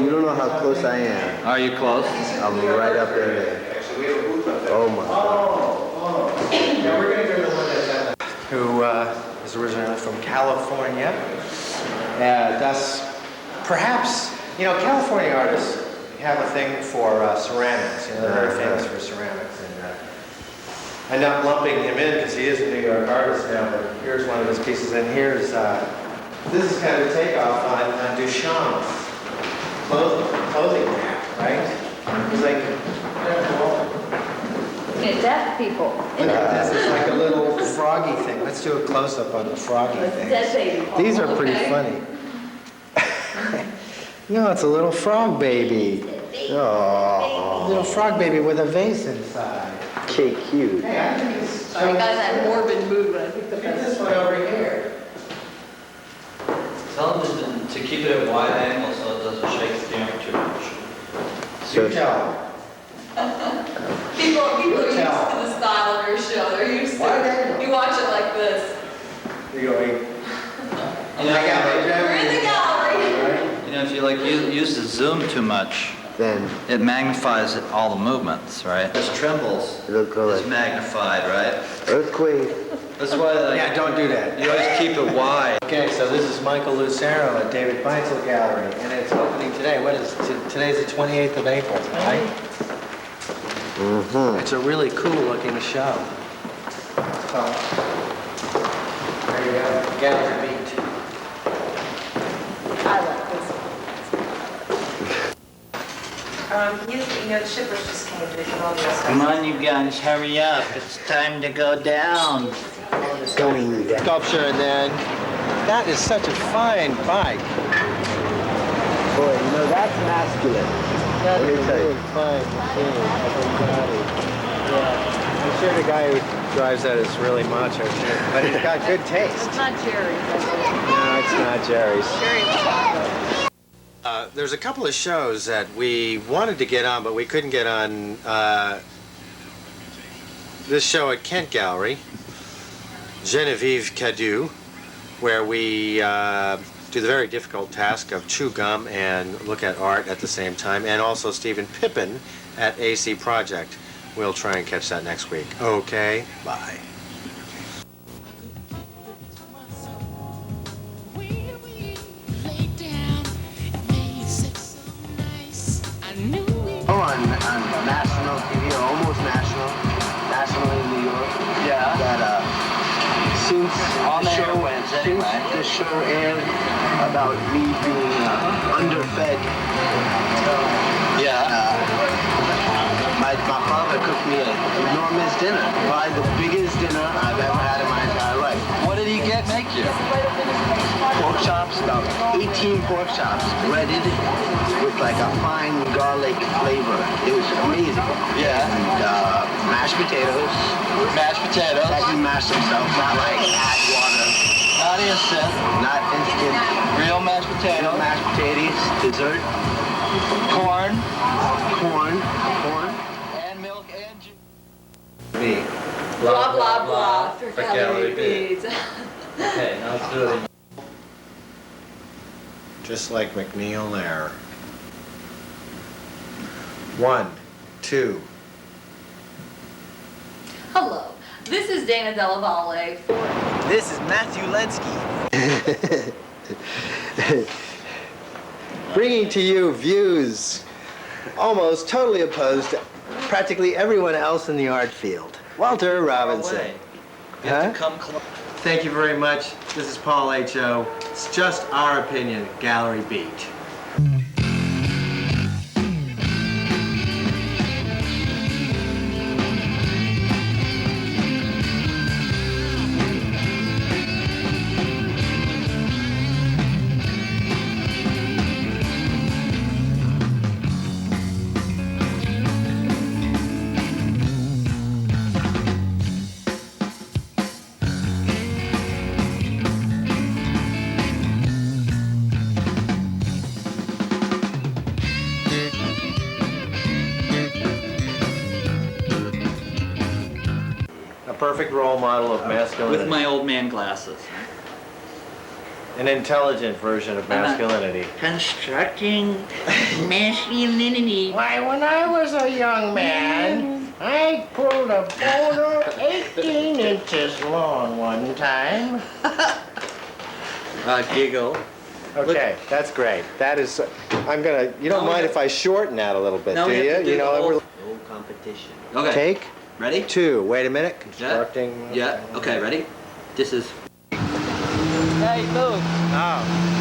You don't know how close I am. Are you close? I'm right up in there. Oh my God. Who is originally from California. Thus, perhaps, you know, California artists have a thing for ceramics. You know, they're very famous for ceramics. And I'm not lumping him in because he is a New York artist now, but here's one of his pieces, and here's, this is kind of a takeoff on Duchamp's clothing map, right? He's like, Deaf people. look at this, it's like a little froggy thing. Let's do a close-up on the froggy thing. Dead baby. These are pretty funny. No, it's a little frog baby. Oh, little frog baby with a vase inside. Okay, cute. Hey, I think it's... I got in that morbid mood when I picked up this one over here. Tell them to keep it at wide angle so it doesn't shake the camera too much. You tell. People are used to the style of your show. They're used to it. You watch it like this. You're going. You know, We're in the gallery. You know, if you like use the zoom too much, then it magnifies all the movements, right? This trembles. It's magnified, right? Earthquake. That's why. Yeah, don't do that. You always keep it wide. Okay, so this is Michael Lucero at David Beitzel Gallery, and it's opening today. What is today's the 28th of April, right? Mm-hmm. It's a really cool looking show. There you go, Gallery Beat. I like this The shippers just came to do all this. Come on, you guys, hurry up. It's time to go down. Going down. Sculpture, and then that is such a fine bike. Boy, you know, that's masculine. That is a really fine machine. Yeah. I'm sure the guy who drives that is really macho too, but he's got good taste. It's not Jerry. No, it's not Jerry's. Jerry's There's a couple of shows that we wanted to get on, but we couldn't get on. This show at Kent Gallery, Genevieve Cadu, where we do the very difficult task of chew gum and look at art at the same time, and also Stephen Pippin at AC Project. We'll try and catch that next week. Okay, bye. On national TV, or almost national in New York. Yeah. That since On the the show airwaves, since anyway. the show aired about me being underfed. Yeah. My father cooked me an enormous dinner, probably the biggest dinner I've ever had in my entire life. What did he make you? Pork chops, about 18 pork chops, breaded with like a fine garlic flavor. It was amazing. Yeah. And mashed potatoes. Mashed potatoes. That you mash themselves, not like add water. Not instant. Not instant. Real mashed potatoes. Real mashed potatoes. Dessert. Corn. Corn. And milk and juice. Me. Blah, blah, blah for gallery gallery beads. Okay, now let's do it. Just like McNeil there. 1, 2. Hello, this is Dana Della Valle. This is Matthew Lenski. Bringing to you views almost totally opposed to practically everyone else in the art field. Walter Robinson. You have to come close. Thank you very much. This is Paul H.O. It's just our opinion, Gallery Beat. Perfect role model of masculinity. With my old man glasses. An intelligent version of masculinity. Constructing masculinity. Why, when I was a young man, I pulled a boulder 18 inches long one time. Giggle. Okay, that's great. That is, you don't mind if I shorten that a little bit, No, do we have you? to do You know, the whole- No competition. Okay. Take. Ready? 2. Wait a minute. Constructing. Yeah. Okay, ready? This is. Hey, Luke. Oh.